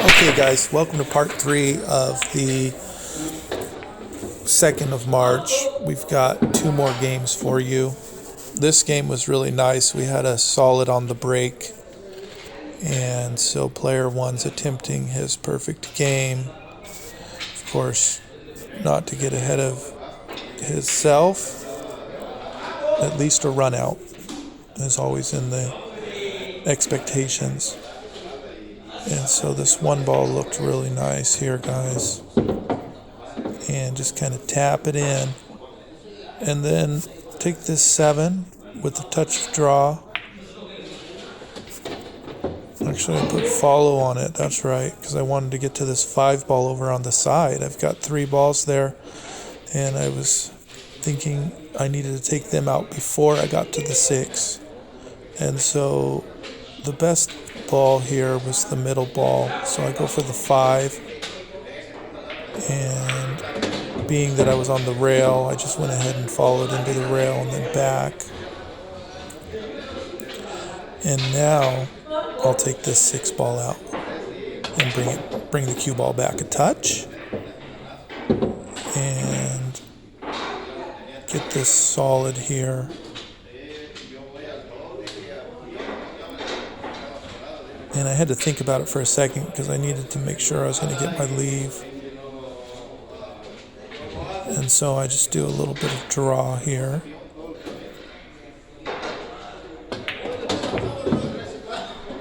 Okay, guys, welcome to part 3 of the 2nd of March. We've got 2 more games for you. This game was really nice. We had a solid on the break, and so player 1's attempting his perfect game. Of course, not to get ahead of himself, at least a run out is always in the expectations. And so this one ball looked really nice here, guys. And just kind of tap it in. And then take this 7 with a touch of draw. Actually, I put follow on it, that's right, because I wanted to get to this 5 ball over on the side. I've got 3 balls there, and I was thinking I needed to take them out before I got to the 6. And so the best ball here was the middle ball, so I go for the 5. And being that I was on the rail, I just went ahead and followed into the rail and then back. And now I'll take this 6 ball out and bring the cue ball back a touch and get this solid here. And I had to think about it for a second because I needed to make sure I was going to get my leave. And so I just do a little bit of draw here.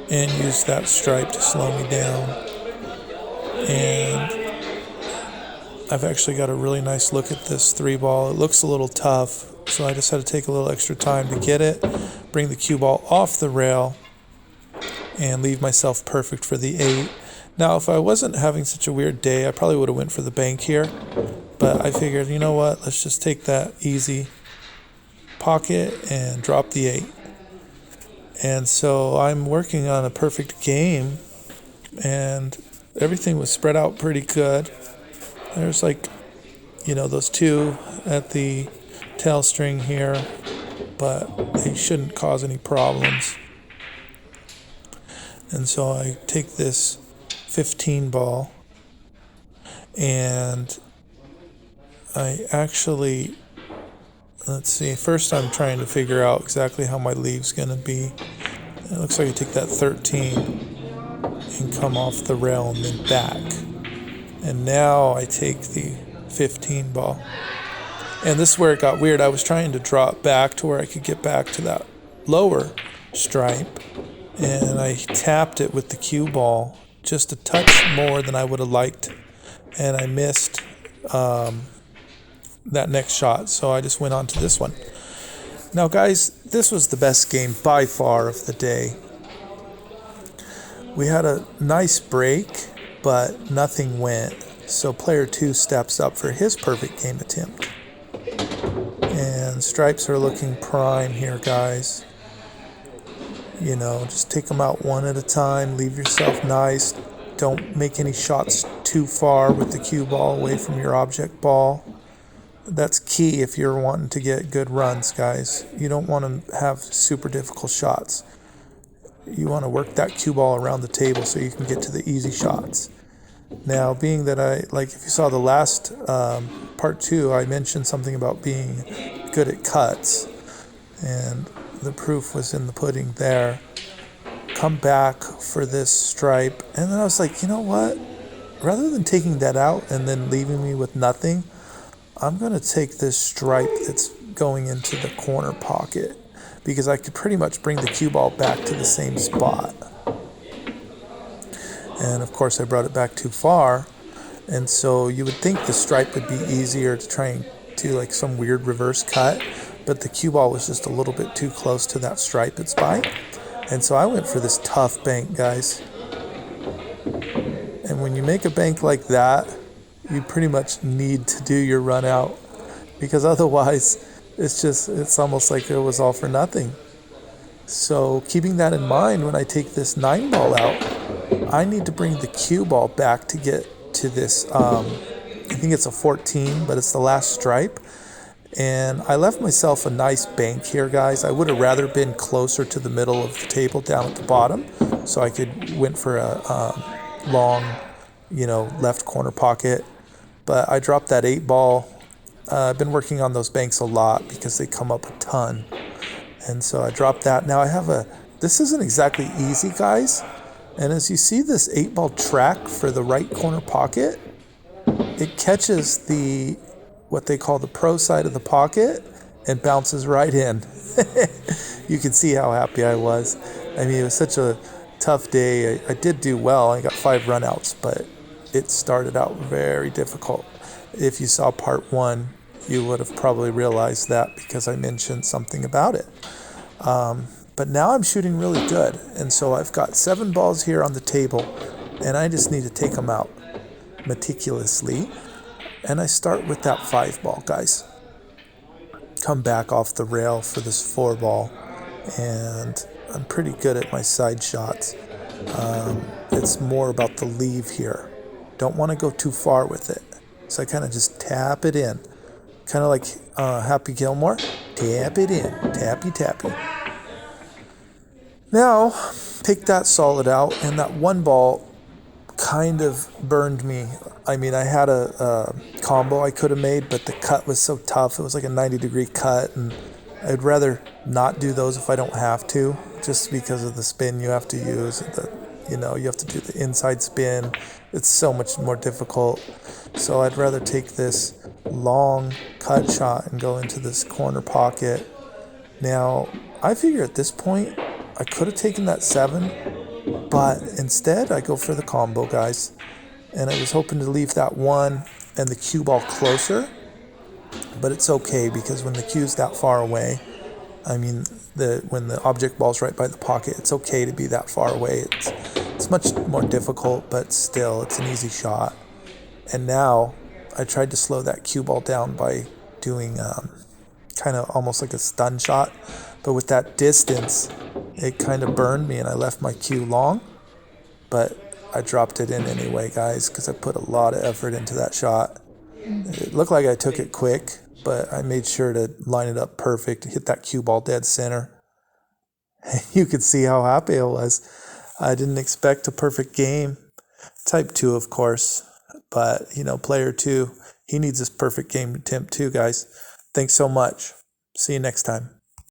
And use that stripe to slow me down. And I've actually got a really nice look at this 3 ball. It looks a little tough, so I just had to take a little extra time to get it, bring the cue ball off the rail, and leave myself perfect for the 8. Now, if I wasn't having such a weird day, I probably would have went for the bank here. But I figured, you know what, let's just take that easy pocket and drop the 8. And so I'm working on a perfect game, and everything was spread out pretty good. There's those 2 at the tail string here, but they shouldn't cause any problems. And so I take this 15 ball, and I actually, first I'm trying to figure out exactly how my leave's going to be. It looks like I take that 13 and come off the rail and then back. And now I take the 15 ball. And this is where it got weird. I was trying to draw it back to where I could get back to that lower stripe. And I tapped it with the cue ball just a touch more than I would have liked. And I missed that next shot, so I just went on to this one. Now, guys, this was the best game by far of the day. We had a nice break, but nothing went. So player 2 steps up for his perfect game attempt. And stripes are looking prime here, guys. Just take them out one at a time. Leave yourself nice. Don't make any shots too far with the cue ball away from your object ball. That's key if you're wanting to get good runs, guys. You don't want to have super difficult shots. You want to work that cue ball around the table so you can get to the easy shots. Now, being that if you saw the last part 2, I mentioned something about being good at cuts. And the proof was in the pudding there. Come back for this stripe. And then I was like, you know what? Rather than taking that out and then leaving me with nothing, I'm going to take this stripe that's going into the corner pocket because I could pretty much bring the cue ball back to the same spot. And of course I brought it back too far. And so you would think the stripe would be easier to try and do some weird reverse cut, but the cue ball was just a little bit too close to that stripe it's by. And so I went for this tough bank, guys. And when you make a bank like that, you pretty much need to do your run out because otherwise it's almost like it was all for nothing. So keeping that in mind, when I take this 9 ball out, I need to bring the cue ball back to get to this, I think it's a 14, but it's the last stripe. And I left myself a nice bank here, guys. I would have rather been closer to the middle of the table down at the bottom so I could went for a long, left corner pocket. But I dropped that 8 ball. I've been working on those banks a lot because they come up a ton. And so I dropped that. Now I have this isn't exactly easy, guys. And as you see this 8 ball track for the right corner pocket, it catches what they call the pro side of the pocket and bounces right in. You can see how happy I was. I mean, it was such a tough day. I did do well. I got 5 runouts, but it started out very difficult. If you saw part 1, you would have probably realized that because I mentioned something about it. But now I'm shooting really good. And so I've got 7 balls here on the table, and I just need to take them out meticulously. And I start with that 5 ball, guys. Come back off the rail for this 4 ball, and I'm pretty good at my side shots. It's more about the leave here. Don't want to go too far with it. So I kind of just tap it in. Kind of like Happy Gilmore. Tap it in. Tappy, tappy. Now, pick that solid out, and that 1 ball kind of burned me. I mean, I had a combo I could have made, but the cut was so tough. It was like a 90-degree cut, and I'd rather not do those if I don't have to, just because of the spin you have to use. You have to do the inside spin. It's so much more difficult. So I'd rather take this long cut shot and go into this corner pocket. Now, I figure at this point, I could have taken that 7, but instead I go for the combo, guys. And I was hoping to leave that 1 and the cue ball closer, but it's okay because when the cue's that far away, I mean, when the object ball's right by the pocket, it's okay to be that far away. It's much more difficult, but still, it's an easy shot. And now I tried to slow that cue ball down by doing kind of almost like a stun shot, but with that distance, it kind of burned me and I left my cue long, but I dropped it in anyway, guys, because I put a lot of effort into that shot. It looked like I took it quick, but I made sure to line it up perfect, hit that cue ball dead center. You could see how happy I was. I didn't expect a perfect game. Type 2, of course, but, player 2, he needs this perfect game attempt too, guys. Thanks so much. See you next time.